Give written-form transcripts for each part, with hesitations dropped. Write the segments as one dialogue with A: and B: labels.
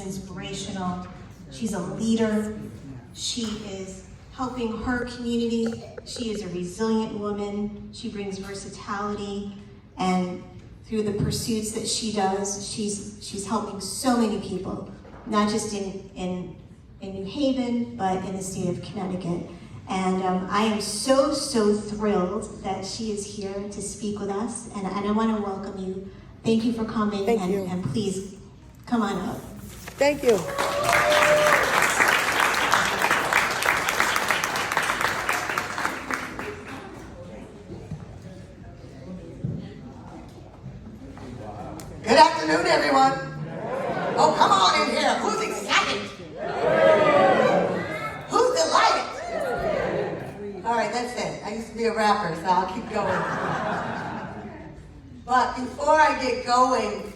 A: inspirational. She's a leader. She is helping her community. She is a resilient woman. She brings versatility, and through the pursuits that she does, she's helping so many people, not just in New Haven, but in the state of Connecticut. And I am so thrilled that she is here to speak with us, and I want to welcome you. Thank you for coming.
B: Thank you.
A: And please come on up.
B: Thank you.
C: Good afternoon, everyone. Oh, come on in here. Who's excited? Who's delighted? All right, that's it. I used to be a rapper, so I'll keep going. But before I get going,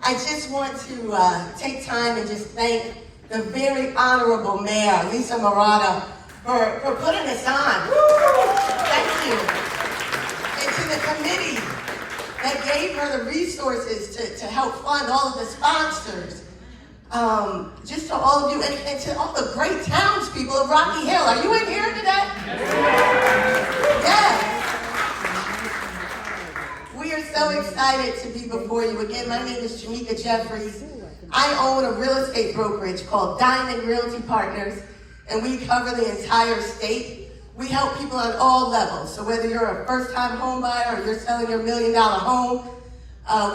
C: I just want to take time and just thank the very honorable Mayor, Lisa Murata, for putting us on. Thank you. And to the committee that gave her the resources to help fund all of the sponsors. Just to all of you, and to all the great townspeople of Rocky Hill. Are you in here today? Yes. We are so excited to be before you again. My name is Jamaica Jeffries. I own a real estate brokerage called Diamond Realty Partners, and we cover the entire state. We help people on all levels. So whether you're a first-time home buyer or you're selling your $1 million home,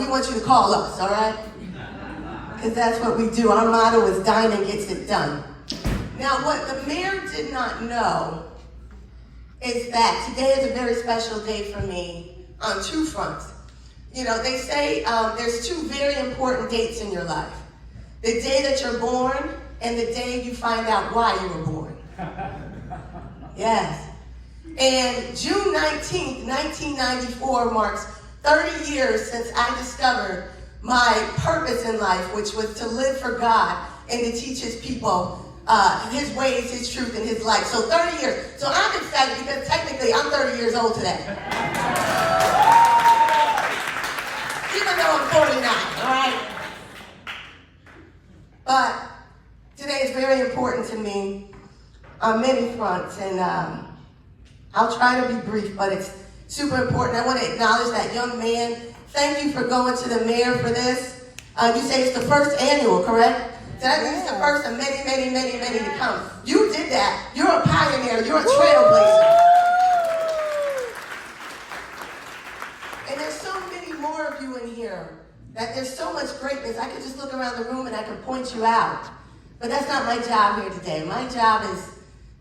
C: we want you to call us, all right? Because that's what we do. Our motto is Diamond Gets It Done. Now, what the mayor did not know is that today is a very special day for me on two fronts. You know, they say there's two very important dates in your life. The day that you're born and the day you find out why you were born. Yes. And June 19th, 1994 marks 30 years since I discovered my purpose in life, which was to live for God and to teach his people his ways, his truth, and his life. So 30 years. So I'm excited because technically I'm 30 years old today. Even though I'm 49, all right? But today is very important to me on many fronts, and I'll try to be brief, but it's super important. I want to acknowledge that young man. Thank you for going to the mayor for this. You say it's the first annual, correct? So that means it's the first of many to come. You did that. You're a pioneer. You're a trailblazer. And there's so many more of you in here that there's so much greatness. I could just look around the room and I could point you out. But that's not my job here today. My job is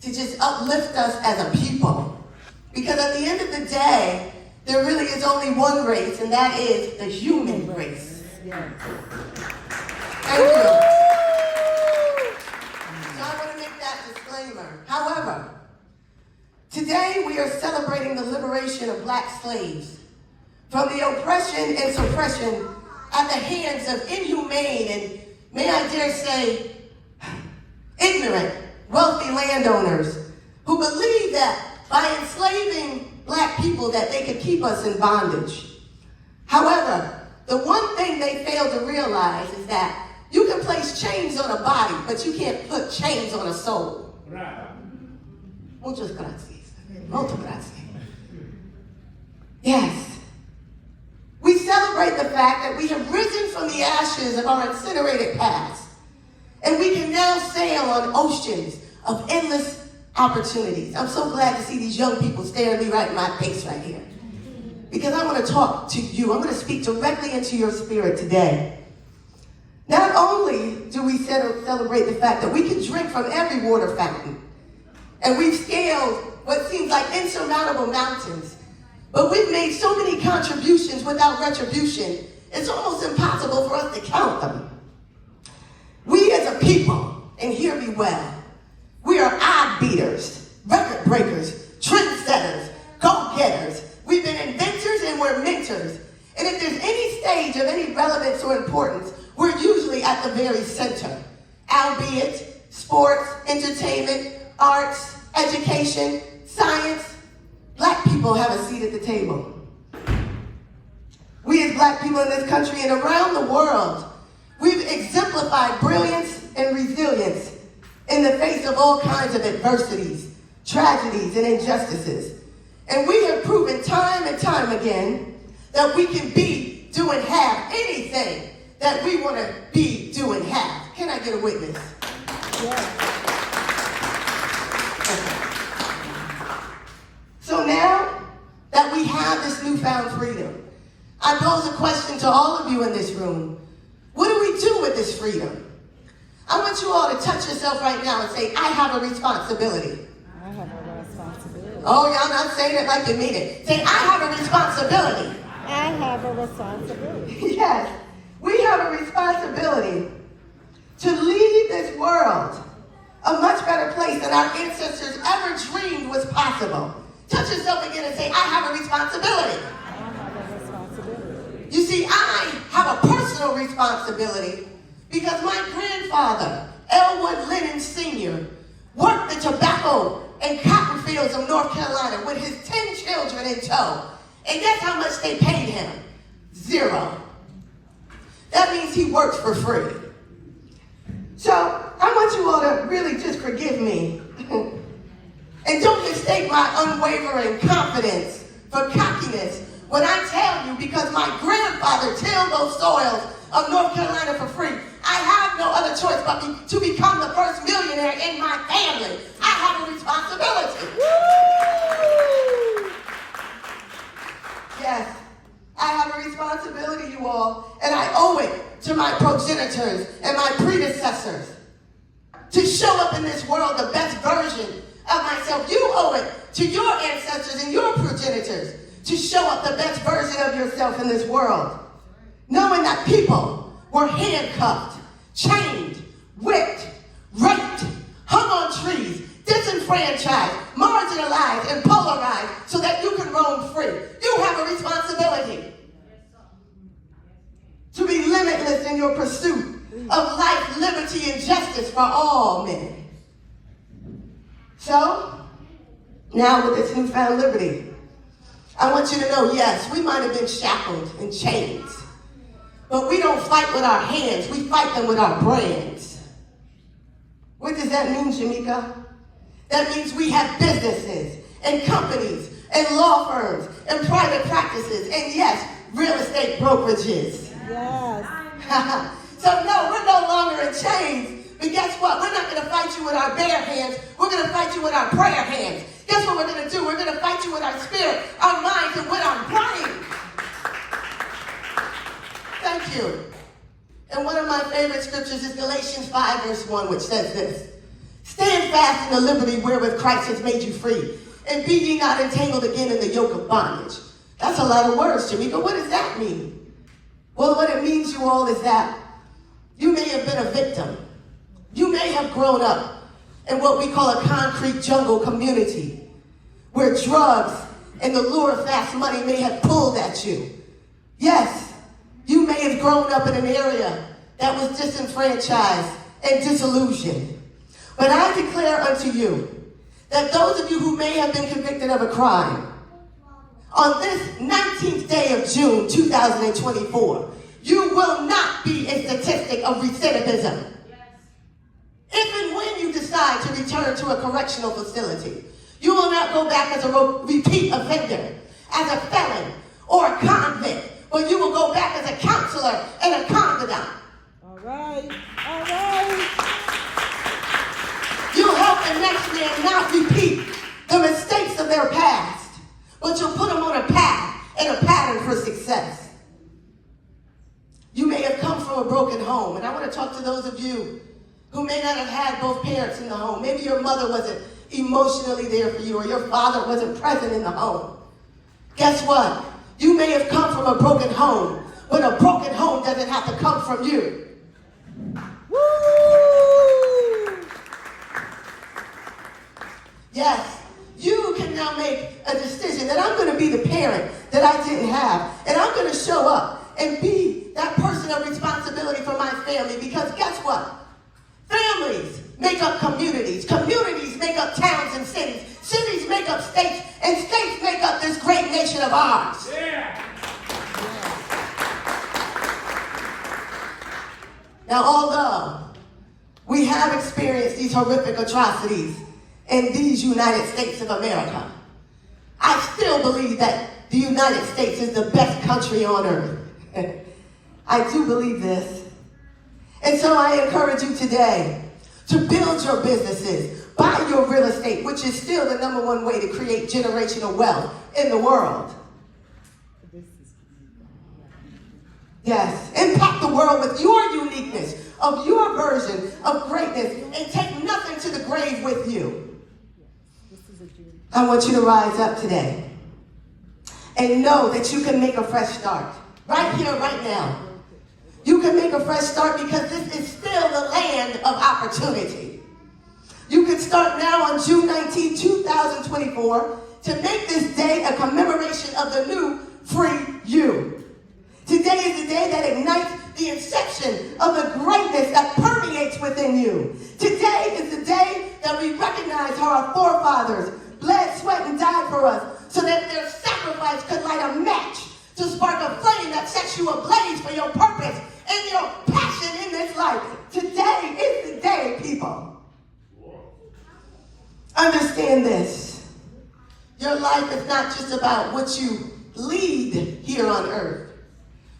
C: to just uplift us as a people. Because at the end of the day, there really is only one race, and that is the human race. Thank you. So I want to make that disclaimer. However, today we are celebrating the liberation of black slaves from the oppression and suppression at the hands of inhumane and, may I dare say, ignorant, wealthy landowners who believe that by enslaving black people that they could keep us in bondage. However, the one thing they fail to realize is that you can place chains on a body, but you can't put chains on a soul. Muchas gracias. Molto gracias. Yes. We celebrate the fact that we have risen from the ashes of our incinerated past, and we can now sail on oceans of endless opportunities. I'm so glad to see these young people staring me right in my face right here. Because I want to talk to you. I'm going to speak directly into your spirit today. Not only do we celebrate the fact that we can drink from every water fountain, and we've scaled what seems like insurmountable mountains, but we've made so many contributions without retribution, it's almost impossible for us to count them. We as a people, and hear me well, we are odd beaters, record breakers, trendsetters, go-getters. We've been inventors and we're mentors. And if there's any stage of any relevance or importance, we're usually at the very center. Albeit sports, entertainment, arts, education, science, black people have a seat at the table. We as black people in this country and around the world, We've exemplified brilliance and resilience in the face of all kinds of adversities, tragedies, and injustices. And we have proven time and time again that we can be, do, and have anything that we want to be, do, and have. Can I get a witness? Yeah. So now that we have this newfound freedom, I pose a question to all of you in this room. What do we do with this freedom? I want you all to touch yourself right now and say, I have a responsibility.
B: I have a responsibility.
C: Oh, y'all not saying it like you mean it. Say, I have a responsibility.
B: I have a responsibility.
C: Yes, we have a responsibility to leave this world a much better place than our ancestors ever dreamed was possible. Touch yourself again and say, I have a responsibility.
B: I have a responsibility.
C: You see, I have a personal responsibility because my grandfather, Elwood Lennon Sr., worked the tobacco and cotton fields of North Carolina with his 10 children in tow. And guess how much they paid him? $0. That means he worked for free. So I want you all to really just forgive me. And don't mistake my unwavering confidence for cockiness when I tell you, because my grandfather tilled those soils of North Carolina for free, I have no other choice but to become the first millionaire in my family. I have a responsibility. Woo! Yes, I have a responsibility, you all, and I owe it to my progenitors and my predecessors to show up in this world the best version of myself. You owe it to your ancestors and your progenitors to show up the best version of yourself in this world, knowing that people were handcuffed, chained, whipped, raped, hung on trees, disenfranchised, marginalized, and polarized so that you can roam free. You have a responsibility to be limitless in your pursuit of life, liberty, and justice for all men. So, now with this newfound liberty, I want you to know, yes, we might have been shackled in chains, but we don't fight with our hands, we fight them with our brains. What does that mean, Jamaica? That means we have businesses and companies and law firms and private practices and, yes, real estate brokerages.
B: Yes.
C: So no, we're no longer in chains. But guess what? We're not going to fight you with our bare hands. We're going to fight you with our prayer hands. Guess what we're going to do? We're going to fight you with our spirit, our minds, and with our brains. Thank you. And one of my favorite scriptures is Galatians 5, verse 1, which says this: Stand fast in the liberty wherewith Christ has made you free, and be ye not entangled again in the yoke of bondage. That's a lot of words, Jamaica. What does that mean? Well, what it means, you all, is that you may have been a victim. You may have grown up in what we call a concrete jungle community, where drugs and the lure of fast money may have pulled at you. Yes, you may have grown up in an area that was disenfranchised and disillusioned. But I declare unto you that those of you who may have been convicted of a crime, on this 19th day of June 2024, you will not be a statistic of recidivism. If and when you decide to return to a correctional facility, you will not go back as a repeat offender, as a felon, or a convict, but you will go back as a counselor and a confidant.
B: All right. All right.
C: You'll help the next man not repeat the mistakes of their past, but you'll put them on a path and a pattern for success. You may have come from a broken home, and I want to talk to those of you who may not have had both parents in the home. Maybe your mother wasn't emotionally there for you, or your father wasn't present in the home. Guess what? You may have come from a broken home, but a broken home doesn't have to come from you.
B: Woo!
C: Yes, you can now make a decision that I'm going to be the parent that I didn't have, and I'm going to show up and be that person of responsibility for my family, because guess what? Families make up communities. Communities make up towns and cities. Cities make up states. And states make up this great nation of ours. Yeah. have experienced these horrific atrocities in these United States of America, I still believe that the United States is the best country on earth. I do believe this. And so I encourage you today to build your businesses, buy your real estate, which is still the #1 way to create generational wealth in the world. Yes, impact the world with your uniqueness, of your version of greatness, and take nothing to the grave with you. I want you to rise up today and know that you can make a fresh start right here, right now. You can make a fresh start because this is still the land of opportunity. You can start now on June 19, 2024 to make this day a commemoration of the new free you. Today is the day that ignites the inception of the greatness that permeates within you. Today is the day that we recognize how our forefathers bled, sweat, and died for us so that their sacrifice could light a match to spark a flame that sets you ablaze for your purpose and your passion in this life. Today is the day, people. Understand this. Your life is not just about what you lead here on earth,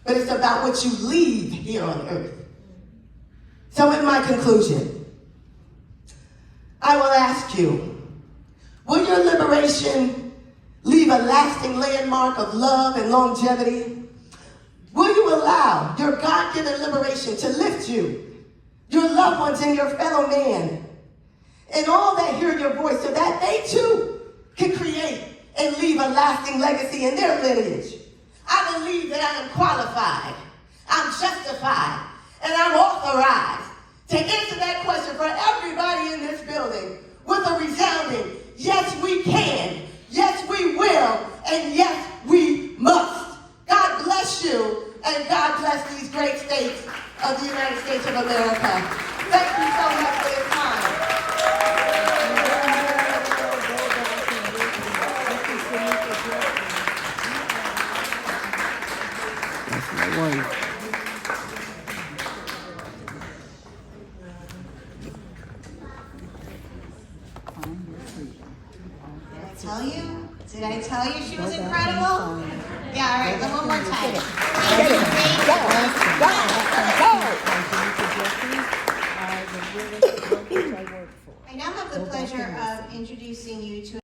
C: but it's about what you leave here on earth. So in my conclusion, I will ask you, will your liberation leave a lasting landmark of love and longevity? Will you allow your God-given liberation to lift you, your loved ones, and your fellow man, and all that hear your voice so that they too can create and leave a lasting legacy in their lineage? I believe that I am qualified, I'm justified, and I'm authorized to answer that question for everybody in this building with a resounding, yes we can, yes we will, and yes we must. God bless you, and God bless these great states of the United States of America. Thank you so much for your time.
B: That's my wife.
A: Did I tell you she was incredible? Yeah, all right, one more time. I now have the pleasure of introducing you to